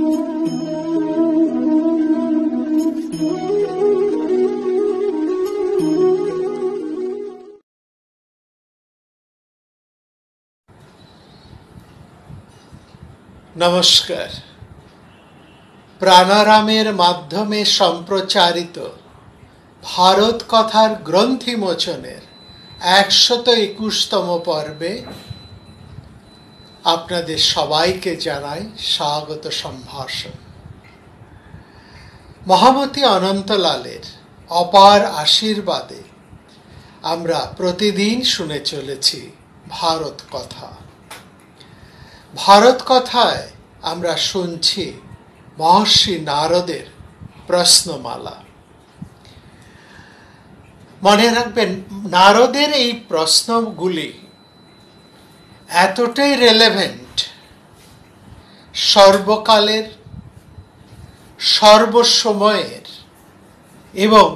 নমস্কার। প্রাণারামের মাধ্যমে সম্প্রচারিত ভারত কথার গ্রন্থি মোচনের 121তম পর্বে আপনাদের সবাইকে জানাই স্বাগত সম্ভাষণ। মহামতি অনন্তলালের অপার আশীর্বাদে আমরা প্রতিদিন শুনে চলেছি ভারত কথা। ভারত কথায় আমরা শুনছি মহর্ষি নারদের প্রশ্নমালা। মনে রাখবেন, নারদের এই প্রশ্নগুলি এতটাই রেলেভেন্ট, সর্বকালের, সর্বসময়ের এবং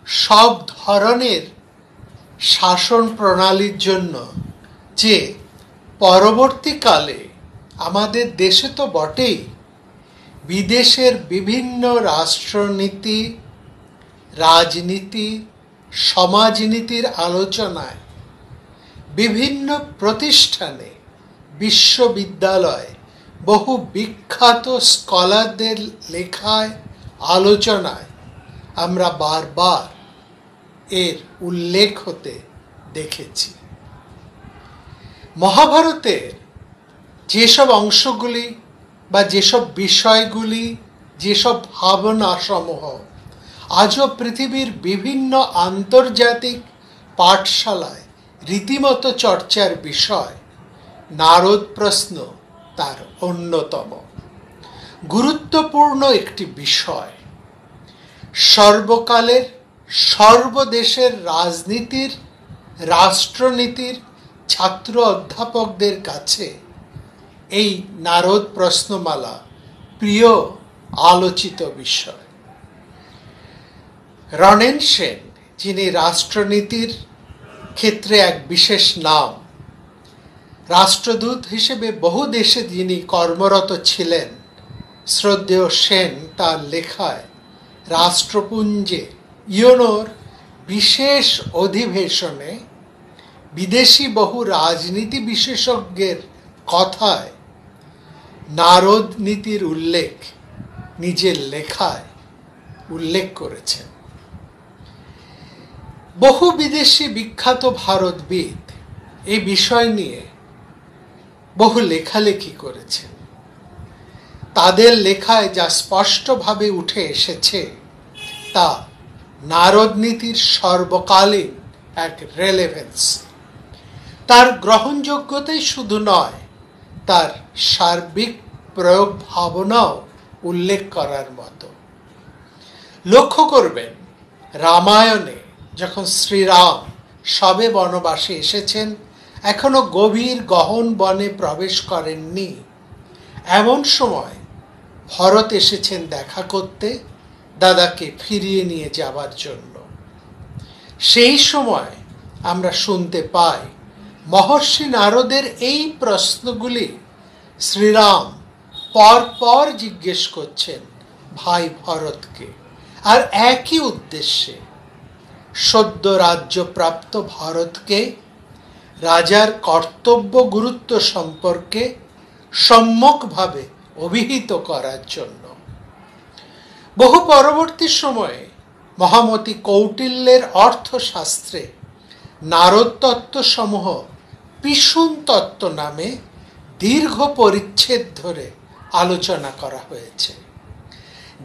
সব ধরনের শাসন প্রণালীর জন্য, যে পরবর্তীকালে আমাদের দেশে তো বটেই, বিদেশের বিভিন্ন রাষ্ট্রনীতি, রাজনীতি, সমাজনীতির আলোচনায় বিভিন্ন প্রতিষ্ঠানে, বিশ্ববিদ্যালয়, বহু বিখ্যাত স্কলারদের লেখায়, আলোচনায় আমরা বারবার এর উল্লেখ হতে দেখেছি। মহাভারতের যেসব অংশগুলি বা যেসব বিষয়গুলি, যেসব ভাবনা সমূহ আজও পৃথিবীর বিভিন্ন আন্তর্জাতিক পাঠশালায় রীতিমতো চর্চার বিষয়, নারদ প্রশ্ন তার অন্যতম গুরুত্বপূর্ণ একটি বিষয়। সর্বকালের, সর্বদেশের রাজনীতির, রাষ্ট্রনীতির ছাত্র অধ্যাপকদের কাছে এই নারদ প্রশ্নমালা প্রিয় আলোচিত বিষয়। রণেন সেন, যিনি রাষ্ট্রনীতির ক্ষেত্রে এক বিশেষ নাম, রাষ্ট্রদূত হিসেবে বহু দেশে যিনি কর্মরত ছিলেন, শ্রদ্ধেয় সেন তার লেখায় রাষ্ট্রপুঞ্জে ইয়োনোর বিশেষ অধিবেশনে বিদেশি বহু রাজনীতি বিশেষজ্ঞের কথায় নারদ নীতির উল্লেখ নিজের লেখায় উল্লেখ করেছেন। বহু বিদেশি বিখ্যাত ভারতবিদ এই বিষয় নিয়ে বহু লেখালেখি করেছেন। তাদের লেখায় যা স্পষ্টভাবে উঠে এসেছে তা নারদ নীতির সর্বকালীন এক রেলেভেন্স। তার গ্রহণযোগ্যতাই শুধু নয়, তার সার্বিক প্রয়োগ ভাবনাও উল্লেখ করার মতো। লক্ষ্য করবেন, রামায়ণে যখন শ্রীরাম সবে বনবাসে এসেছেন, এখনো গভীর গহন বনে প্রবেশ করেননি, এমন সময় ভরত এসেছেন দেখা করতে, দাদাকে ফিরিয়ে নিয়ে যাবার জন্য। সেই সময় আমরা শুনতে পাই মহর্ষি নারদের এই প্রশ্নগুলি শ্রীরাম পর পর জিজ্ঞেস করছেন ভাই ভরতকে, আর একই উদ্দেশ্যে। সদ্য রাজ্যপ্রাপ্ত ভরতকে রাজার কর্তব্য গুরুত্ব সম্পর্কে সম্যকভাবে অভিহিত করার জন্য। বহু পরবর্তী সময়ে মহামতি কৌটিল্যের অর্থশাস্ত্রে নারদ তত্ত্ব সমূহ পিসুন তত্ত্ব নামে দীর্ঘ পরিচ্ছেদ ধরে আলোচনা করা হয়েছে।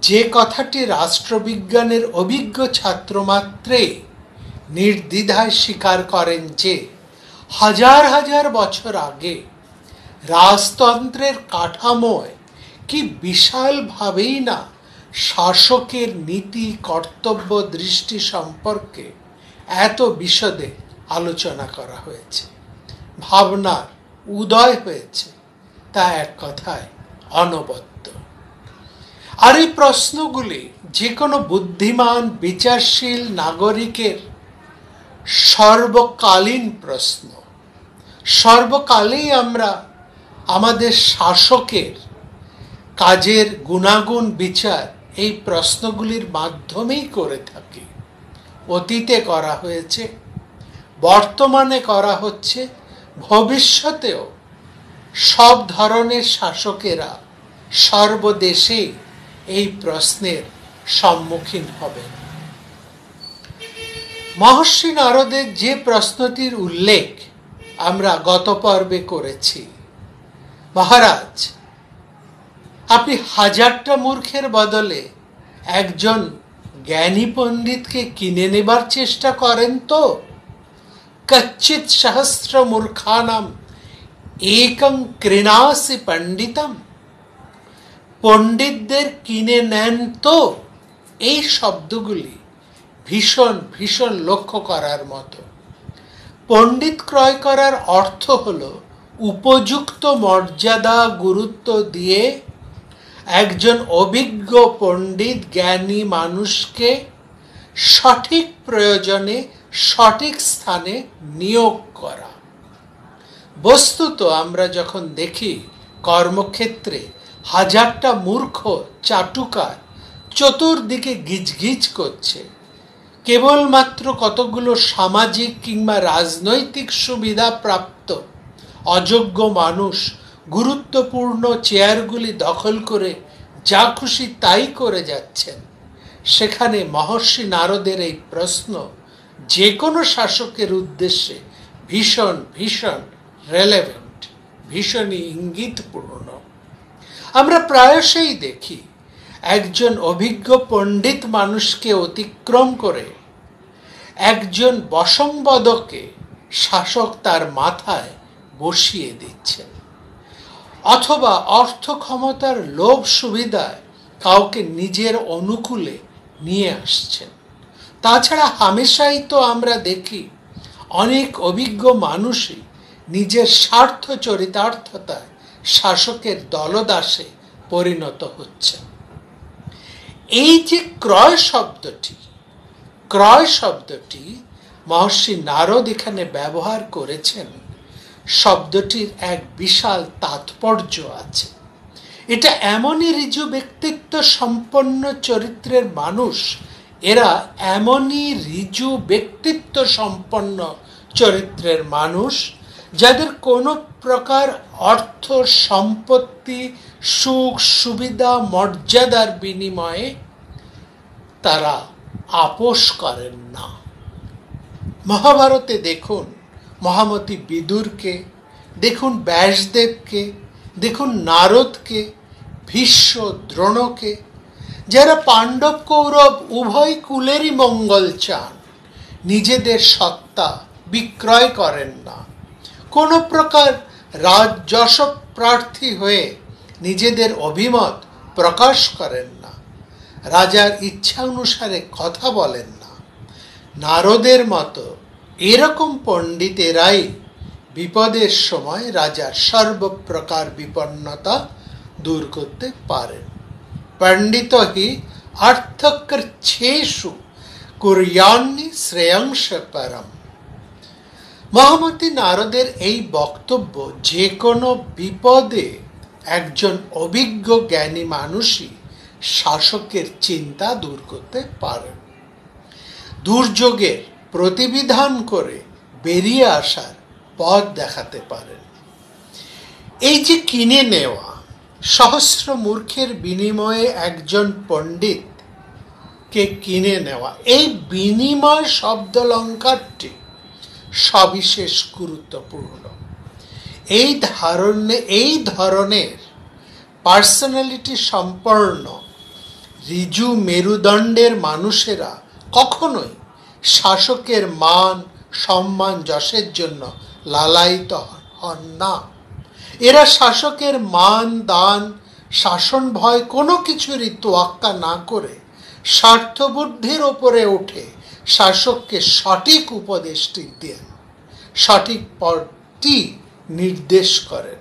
যে কথাটি রাষ্ট্রবিজ্ঞানের অভিজ্ঞ ছাত্র মাত্রেই নির্দ্বিধায় স্বীকার করেন যে হাজার হাজার বছর আগে রাজতন্ত্রের কাঠামোয় কি বিশালভাবেই না শাসকের নীতি, কর্তব্য, দৃষ্টি সম্পর্কে এত বিশদে আলোচনা করা হয়েছে, ভাবনার উদয় হয়েছে, তা এক কথায় অনবদ্য। আর এই প্রশ্নগুলি যে কোনো বুদ্ধিমান বিচারশীল নাগরিকের সর্বকালীন প্রশ্ন। সর্বকালেই আমরা আমাদের শাসকের কাজের গুণাগুণ বিচার এই প্রশ্নগুলির মাধ্যমেই করে থাকি। অতীতে করা হয়েছে, বর্তমানে করা হচ্ছে, ভবিষ্যতেও সব ধরনের শাসকেরা সর্বদেশে এই প্রশ্নের সম্মুখীন হবেন। মহর্ষি নারদের যে প্রশ্নটির উল্লেখ আমরা গত পর্বে করেছি, মহারাজ, আপনি 1000টা মূর্খের বদলে একজন জ্ঞানী পণ্ডিতকে কিনে নেবার চেষ্টা করেন তো? কচ্চিৎ সহস্র মূর্খানাম একং কৃণাসি পণ্ডিতম। পণ্ডিতদের কিনে নেন তো? এই শব্দগুলি ভীষণ ভীষণ লক্ষ্য করার মতো। পণ্ডিত ক্রয় করার অর্থ হলো উপযুক্ত মর্যাদা গুরুত্ব দিয়ে একজন অভিজ্ঞ পণ্ডিত জ্ঞানী মানুষকে সঠিক প্রয়োজনে সঠিক স্থানে নিয়োগ করা। বস্তুত আমরা যখন দেখি কর্মক্ষেত্রে 1000টা মূর্খ চাটুকার চতুর্দিকে গিজগিজ করছে, কেবলমাত্র কতগুলো সামাজিক কিংবা রাজনৈতিক সুবিধা প্রাপ্ত অযোগ্য মানুষ গুরুত্বপূর্ণ চেয়ারগুলি দখল করে যা খুশি তাই করে যাচ্ছেন, সেখানে মহর্ষি নারদের এই প্রশ্ন যে কোনো শাসকের উদ্দেশ্যে ভীষণ ভীষণ রেলেভেন্ট, ভীষণই ইঙ্গিতপূর্ণ। আমরা প্রায়শই দেখি একজন অভিজ্ঞ পণ্ডিত মানুষকে অতিক্রম করে একজন বশংবদকে শাসক তার মাথায় বসিয়ে দিচ্ছেন, অথবা অর্থ ক্ষমতার লোভ সুবিধায় কাউকে নিজের অনুকূলে নিয়ে আসছেন। তাছাড়া হামেশাই তো আমরা দেখি অনেক অভিজ্ঞ মানুষই নিজের স্বার্থ চরিতার্থতায় শাসকের দলদাসে পরিণত হচ্ছেন। এই যে ক্রয় শব্দটি মহর্ষি নারদ এখানে ব্যবহার করেছেন, শব্দটির এক বিশাল তাৎপর্য আছে। এটা এমনই ঋজু ব্যক্তিত্ব সম্পন্ন চরিত্রের মানুষ, এরা এমনই ঋজু ব্যক্তিত্ব সম্পন্ন চরিত্রের মানুষ যাদের কোনো প্রকার অর্থ সম্পত্তি সুখ সুবিধা মর্যাদার বিনিময়ে তারা আপোষ করেন না। মহাভারতে দেখুন মহামতি বিদুরকে, দেখুন ব্যাসদেবকে, দেখুন নারদকে, ভীষ্ম দ্রোণকে, যারা পাণ্ডব কৌরব উভয় কুলেরই মঙ্গল চান, নিজেদের সত্তা বিক্রয় করেন না, কোনো প্রকার রাজযশ প্রার্থী হয়ে নিজেদের অভিমত প্রকাশ করেন না, রাজার ইচ্ছা অনুসারে কথা বলেন না। নারদের মতো এরকম পণ্ডিতেরাই বিপদের সময় রাজার সর্বপ্রকার বিপন্নতা দূর করতে পারেন। পণ্ডিত হি অর্থকৃচ্ছেষু কুর্যান্নি শ্রেয়ংশ পরম। মহামতি নারদের এই বক্তব্য যে কোনো বিপদে একজন অভিজ্ঞ জ্ঞানী মানুষই শাসকের চিন্তা দূর করতে পারেন, দুর্যোগের প্রতিবিধান করে বেরিয়ে আসার পথ দেখাতে পারেন। এই যে কিনে নেওয়া, সহস্র মূর্খের বিনিময়ে একজন পণ্ডিতকে কিনে নেওয়া, এই বিনিময় শব্দালঙ্কারটি সবিশেষ গুরুত্বপূর্ণ। এই ধরনের পার্সোনালিটি সম্পন্ন ঋজু মেরুদণ্ডের মানুষেরা কখনোই শাসকের মান সম্মান যশের জন্য লালায়িত হন না। এরা শাসকের মান দান শাসন ভয় কোনো কিছুরই তোয়াক্কা না করে স্বার্থবুদ্ধির ওপরে উঠে শাসককে সঠিক উপদেশটি দেন, সঠিক পথটি নির্দেশ করেন।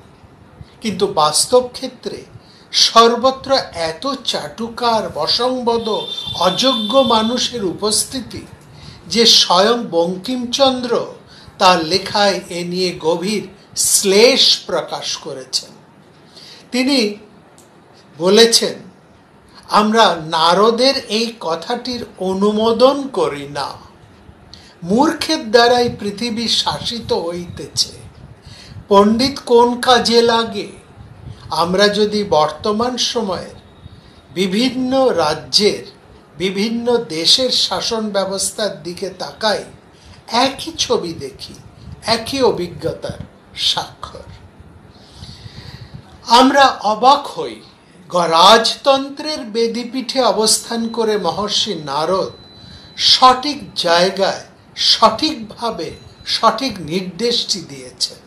কিন্তু বাস্তব ক্ষেত্রে সর্বত্র এত চাটুকার বশংবদ অযোগ্য মানুষের উপস্থিতি যে স্বয়ং বঙ্কিমচন্দ্র তার লেখায় এ নিয়ে গভীর শ্লেষ প্রকাশ করেছেন। তিনি বলেছেন, আমরা নারদের এই কথাটির অনুমোদন করি না। মূর্খের দ্বারাই পৃথিবী শাসিত হইতেছে, পণ্ডিত কোন কাজে লাগে? আমরা যদি বর্তমান সময়ের বিভিন্ন রাজ্যের বিভিন্ন দেশের শাসন ব্যবস্থার দিকে তাকাই, একই ছবি দেখি, একই অভিজ্ঞতার স্বাক্ষর। আমরা অবাক হই, রাজতন্ত্রের বেদিপীঠে অবস্থান করে মহর্ষি নারদ সঠিক জায়গায় সঠিকভাবে সঠিক নির্দেশটি দিয়েছেন।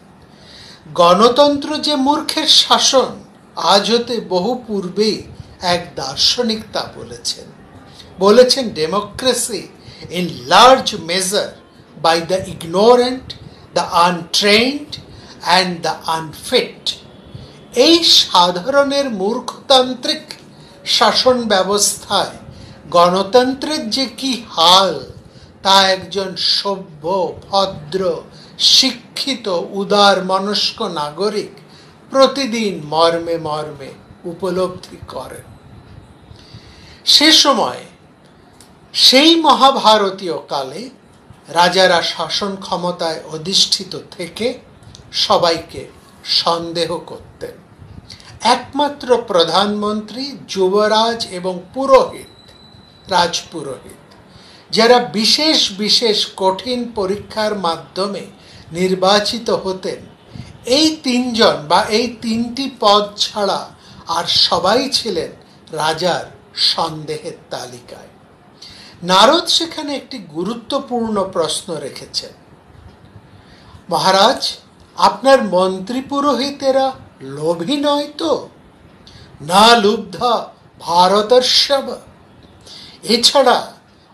গণতন্ত্র যে মূর্খের শাসন, আজ হতে বহু পূর্বেই এক দার্শনিক তা বলেছেন democracy in large measure by the ignorant, the untrained and the unfit. এই সাধারণের মূর্খতান্ত্রিক শাসন ব্যবস্থায় গণতন্ত্রের যে কি হাল, তা একজন সভ্য, ভদ্র, শিক্ষিত, উদার মনস্ক নাগরিক প্রতিদিন মর্মে মর্মে উপলব্ধি করেন। সে সময় সেই মহাভারতীয় কালে রাজারা শাসন ক্ষমতায় অধিষ্ঠিত থেকে সবাইকে সন্দেহ করতেন। একমাত্র প্রধানমন্ত্রী, যুবরাজ এবং পুরোহিত, রাজপুরোহিত, যারা বিশেষ বিশেষ কঠিন পরীক্ষার মাধ্যমে নির্বাচিত হতেন, এই তিনজন বা এই তিনটি পদ ছাড়া আর সবাই ছিলেন রাজার সন্দেহের তালিকায়। নারদ সেখানে একটি গুরুত্বপূর্ণ প্রশ্ন রেখেছেন, মহারাজ, আপনার মন্ত্রী পুরোহিতেরা লোভী নয় তো? না লুব্ধা ভারতর্ষব। এছাড়া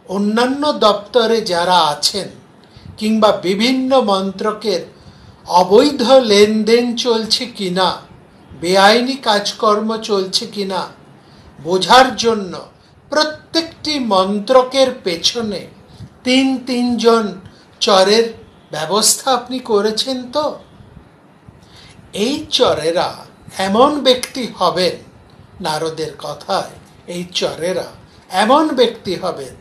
অন্যান্য দপ্তরে যারা আছেন কিংবা বিভিন্ন মন্ত্রকের অবৈধ লেনদেন চলছে কিনা, বেআইনি কাজকর্ম চলছে কিনা বোঝার জন্য প্রত্যেকটি মন্ত্রকের পেছনে তিনজন চরের ব্যবস্থা আপনি করেছেন তো? এই চরেরা এমন ব্যক্তি হবেন, নারদের কথায় এই চরেরা এমন ব্যক্তি হবেন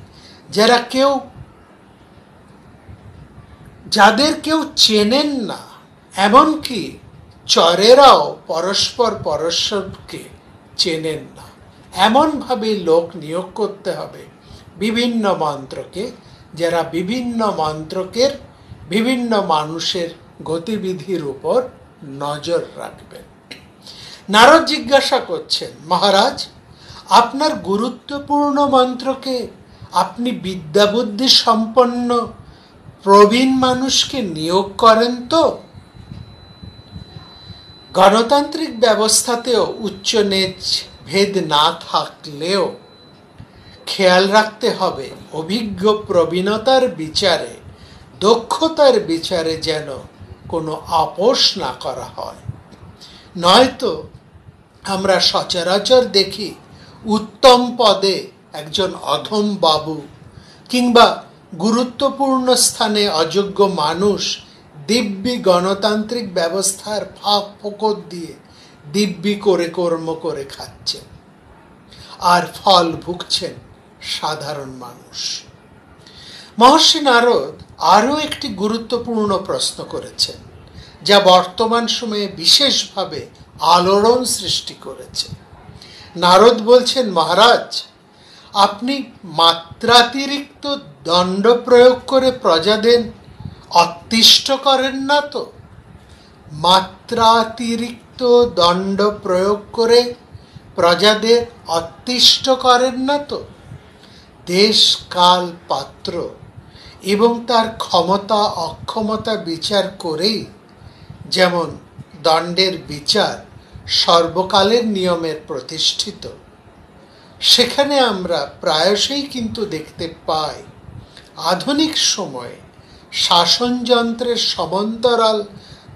যাদের কেউ চেনেন না, এমনকি চরেরাও পরস্পর পরস্পরকে চেনেন না। এমনভাবে লোক নিয়োগ করতে হবে বিভিন্ন মন্ত্রকে, যারা বিভিন্ন মন্ত্রকের বিভিন্ন মানুষের গতিবিধির উপর নজর রাখবেন। নারদ জিজ্ঞাসা করছেন, মহারাজ, আপনার গুরুত্বপূর্ণ মন্ত্রকে আপনি বিদ্যাবুদ্ধি সম্পন্ন প্রবীণ মানুষকে নিয়োগ করেন তো? গণতান্ত্রিক ব্যবস্থাতেও উচ্চ নিচ ভেদ না থাকলেও খেয়াল রাখতে হবে অভিজ্ঞ প্রবীণতার বিচারে, দক্ষতার বিচারে যেন কোনো আপোষ না করা হয়। নয়তো আমরা সচরাচর দেখি উত্তম পদে একজন অধম বাবু কিংবা গুরুত্বপূর্ণ স্থানে অযোগ্য মানুষ দিব্যি গণতান্ত্রিক ব্যবস্থার ফাঁক ফোকর দিয়ে দিব্যি করে কর্ম করে খাচ্ছেন, আর ফল ভুগছেন সাধারণ মানুষ। মহর্ষি নারদ আরও একটি গুরুত্বপূর্ণ প্রশ্ন করেছেন, যা বর্তমান সময়ে বিশেষভাবে আলোড়ন সৃষ্টি করেছে। নারদ বলছেন, মহারাজ, আপনি মাত্রাতিরিক্ত দণ্ড প্রয়োগ করে প্রজাদের অতিষ্ঠ করেন না তো? মাত্রাতিরিক্ত দণ্ড প্রয়োগ করে প্রজাদের অতিষ্ঠ করেন না তো? দেশ, কাল, পাত্র এবং তার ক্ষমতা অক্ষমতা বিচার করেই যেমন দণ্ডের বিচার সর্বকালের নিয়মের প্রতিষ্ঠিত, সেখানে আমরা প্রায়শই কিন্তু দেখতে পাই আধুনিক সময়ে শাসনযন্ত্রের সমান্তরাল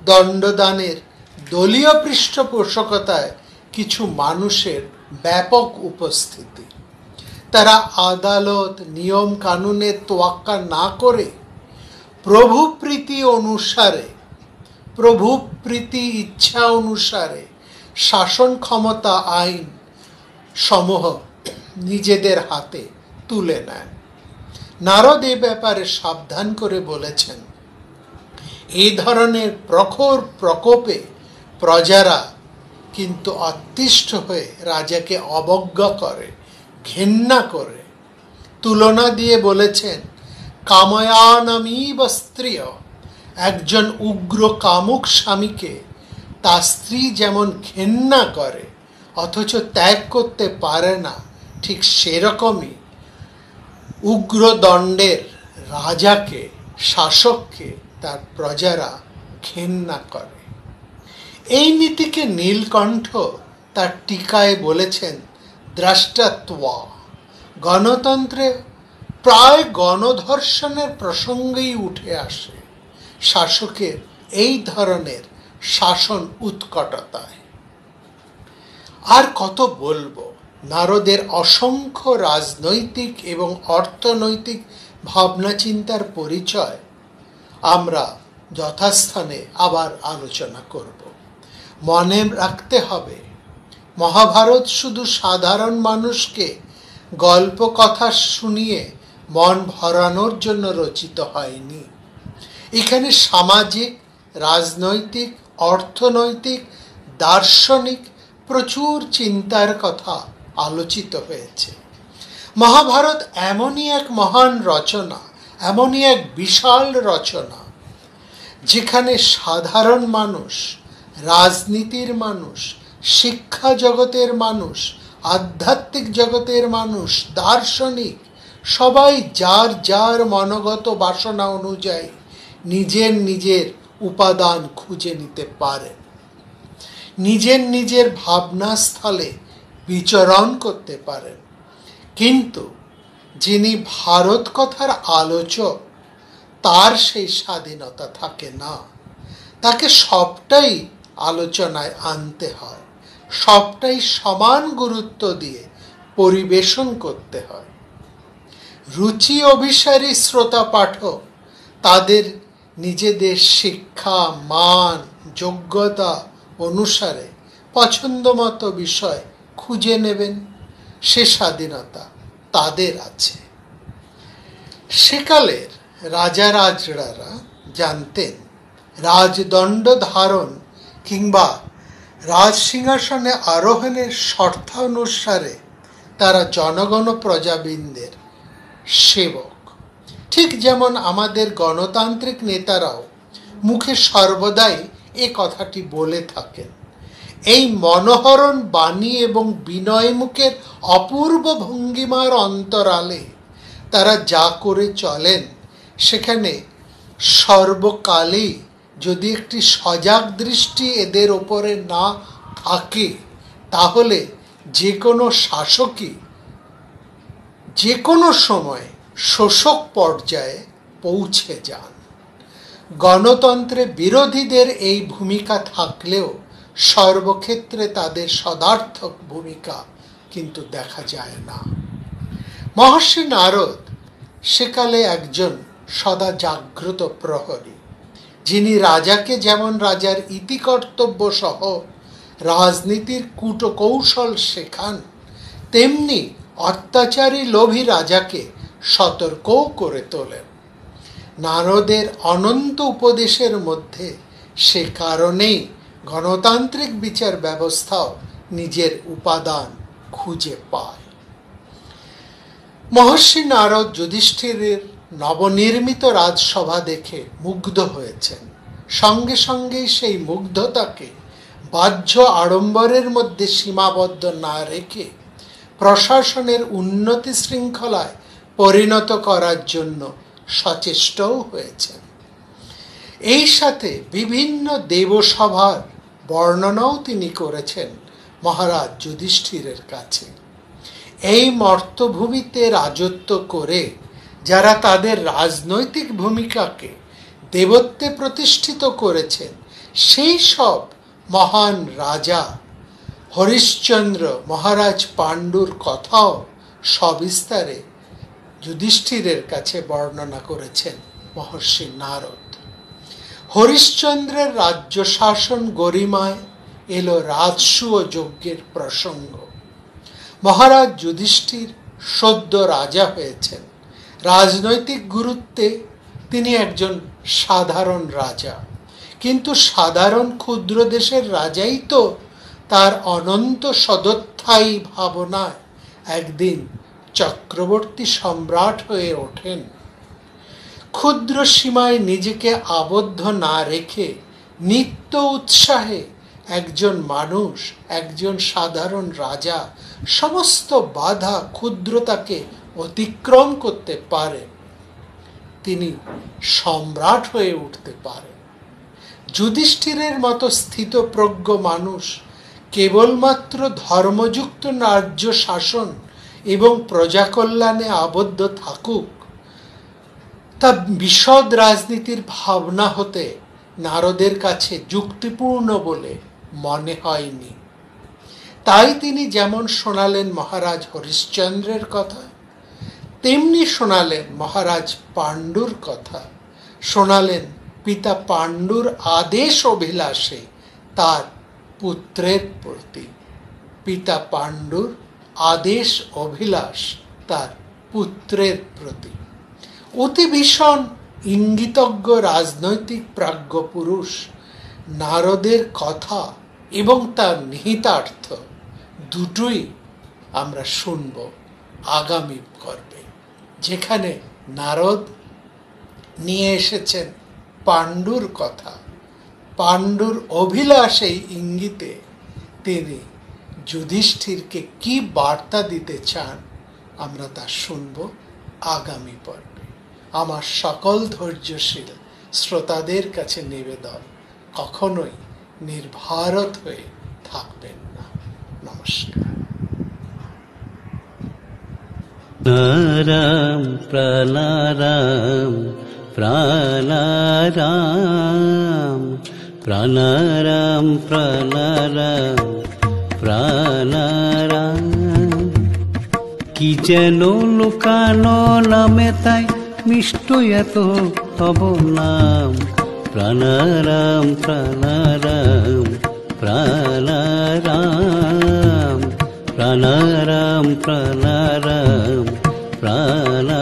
দণ্ডদানের দলীয় পৃষ্ঠপোষকতায় কিছু মানুষের ব্যাপক উপস্থিতি। তারা আদালত, নিয়ম কানুনের তোয়াক্কা না করে প্রভুপ্রীতি ইচ্ছা অনুসারে শাসন ক্ষমতা, আইন সমূহ নিজেদের হাতে তুলে নেন। নারদ এ ব্যাপারে সাবধান করে বলেছেন, এই ধরনের প্রখর প্রকোপে প্রজারা কিন্তু অতিষ্ঠ হয়ে রাজাকে অবজ্ঞা করে, ঘেন্না করে। তুলনা দিয়ে বলেছেন, কাময়ানামিব স্ত্রিয়, একজন উগ্র কামুক স্বামীকে তার স্ত্রী যেমন ঘেন্না করে অথচ ত্যাগ করতে পারে না, ঠিক সেরকমই উগ্রদণ্ডের রাজাকে, শাসককে তার প্রজারা ঘেন্না করে। এই নীতিকে নীলকণ্ঠ তার টিকায় বলেছেন দ্রষ্টত্বা। গণতন্ত্রে প্রায় গণধর্ষণের প্রসঙ্গেই উঠে আসে শাসকের এই ধরনের শাসন উৎকটতায়। আর কত বলবো, নারদের অসংখ্য রাজনৈতিক এবং অর্থনৈতিক ভাবনা চিন্তার পরিচয় আমরা যথাস্থানে আবার আলোচনা করব। মনে রাখতে হবে, মহাভারত শুধু সাধারণ মানুষকে গল্প কথা শুনিয়ে মন ভরানোর জন্য রচিত হয়নি। এখানে সামাজিক, রাজনৈতিক, অর্থনৈতিক, দার্শনিক প্রচুর চিন্তার কথা আলোচিত হয়েছে। মহাভারত এমনই এক মহান রচনা, এমনই এক বিশাল রচনা, যেখানে সাধারণ মানুষ, রাজনীতির মানুষ, শিক্ষা জগতের মানুষ, আধ্যাত্মিক জগতের মানুষ, দার্শনিক সবাই যার যার মনোগত বাসনা অনুযায়ী নিজের নিজের উপাদান খুঁজে নিতে পারেন, নিজের নিজের ভাবনাস্থলে বিচরণ করতে পারেন। কিন্তু যিনি ভারত কথার আলোচক, তার সেই স্বাধীনতা থাকে না। তাকে সবটাই আলোচনায় আনতে হয়, সবটাই সমান গুরুত্ব দিয়ে পরিবেশন করতে হয়। রুচি অভিসারী শ্রোতা পাঠক তাদের নিজেদের শিক্ষা, মান, যোগ্যতা অনুসারে পছন্দ মতো বিষয় খুঁজে নেবেন, সে স্বাধীনতা তাদের আছে। সেকালের রাজারাজড়ারা জানতেন, রাজদণ্ড ধারণ কিংবা রাজসিংহাসনে আরোহণের শর্তানুসারে তারা জনগণ প্রজাবৃন্দের সেবক। ঠিক যেমন আমাদের গণতান্ত্রিক নেতারাও মুখে সর্বদাই এ কথাটি বলে থাকেন। এই মনোহরণ বাণী এবং বিনয় মুখের অপূর্ব ভঙ্গিমার অন্তরালে তারা যা করে চলেন, সেখানে সর্বকালেই যদি একটি সজাগ দৃষ্টি এদের ওপরে না থাকে, তাহলে যে কোনো শাসকই যে কোনো সময় শোষক পর্যায়ে পৌঁছে যান। গণতন্ত্রে বিরোধীদের এই ভূমিকা থাকলেও সর্বক্ষেত্রে তাদের সদার্থক ভূমিকা কিন্তু দেখা যায় না। মহর্ষি নারদ সেকালে একজন সদা জাগ্রত প্রহরী, যিনি রাজাকে যেমন রাজার ইতিকর্তব্য সহ রাজনীতির কূটকৌশল শেখান, তেমনি অত্যাচারী লোভী রাজাকে সতর্কও করে তোলেন। নারদের অনন্ত উপদেশের মধ্যে সে কারণেই গণতান্ত্রিক বিচার ব্যবস্থাও নিজের উপাদান খুঁজে পায়। মহর্ষি নারদ যুধিষ্ঠিরের নবনির্মিত রাজসভা দেখে মুগ্ধ হয়েছেন। সঙ্গে সঙ্গেই সেই মুগ্ধতাকে বাহ্য আড়ম্বরের মধ্যে সীমাবদ্ধ না রেখে প্রশাসনের উন্নতি শৃঙ্খলায় পরিণত করার জন্য সচেষ্টও হয়েছেন। এই সাথে বিভিন্ন দেবসভার বর্ণনাও তিনি করেছেন মহারাজ যুধিষ্ঠিরের কাছে। এই মর্তভূমিতে রাজত্ব করে যারা তাদের রাজনৈতিক ভূমিকাকে দেবত্বে প্রতিষ্ঠিত করেছেন, সেই সব মহান রাজা হরিশ্চন্দ্র, মহারাজ পাণ্ডুর কথাও সবিস্তারে যুধিষ্ঠিরের কাছে বর্ণনা করেছেন মহর্ষি নারদ। হরিশ্চন্দ্রের রাজ্য শাসন গরিমায় এলো রাজসূয় যজ্ঞের প্রসঙ্গ। মহারাজ যুধিষ্ঠির সদ্য রাজা হয়েছেন। রাজনৈতিক গুরুত্বে তিনি একজন সাধারণ রাজা, কিন্তু সাধারণ ক্ষুদ্র দেশের রাজাই তো তার অনন্ত সদোত্থায়ী ভাবনায় একদিন চক্রবর্তী সম্রাট হয়ে ওঠেন। ক্ষুদ্র সীমায় নিজেকে আবদ্ধ না রেখে নিত্য উৎসাহে একজন মানুষ, একজন সাধারণ রাজা সমস্ত বাধা ক্ষুদ্রতাকে অতিক্রম করতে পারে, তিনি সম্রাট হয়ে উঠতে পারেন। যুধিষ্ঠিরের মতো স্থিতপ্রজ্ঞ মানুষ কেবলমাত্র ধর্মযুক্ত রাজ্য শাসন এবং প্রজাকল্যাণে আবদ্ধ থাকুক, তা বিশদ রাজনীতির ভাবনা হতে নারদের কাছে যুক্তিপূর্ণ বলে মনে হয়নি। তাই তিনি যেমন শোনালেন মহারাজ হরিশ্চন্দ্রের কথা, তেমনি শোনালেন মহারাজ পাণ্ডুর কথা, শোনালেন পিতা পাণ্ডুর আদেশ অভিলাষে তার পুত্রের প্রতি। পিতা পাণ্ডুর আদেশ অভিলাষ তার পুত্রের প্রতি। অতি ভীষণ ইঙ্গিতজ্ঞ রাজনৈতিক প্রাজ্ঞ পুরুষ নারদের কথা এবং তার নিহিতার্থ দুটোই আমরা শুনব আগামী পর্বে, যেখানে নারদ নিয়ে এসেছেন পাণ্ডুর কথা। পাণ্ডুর অভিলাষে ইঙ্গিতে তিনি যুধিষ্ঠিরকে কি বার্তা দিতে চান আমরা তা শুনব আগামী পর্বে। আমার সকল ধৈর্যশীল শ্রোতাদের কাছে নিবেদন, কখনোই নির্ভারত হয়ে থাকবেন না। নমস্কার। রাম প্রাণারাম প্রাণারাম প্রাণারাম প্রাণারাম প্রাণারাম। কি যেন লোকানো নামে তাই মিষ্ট এত তব নাম। প্রাণারাম প্রাণারাম প্রাণারাম প্রাণারাম প্রাণারাম প্রাণারাম।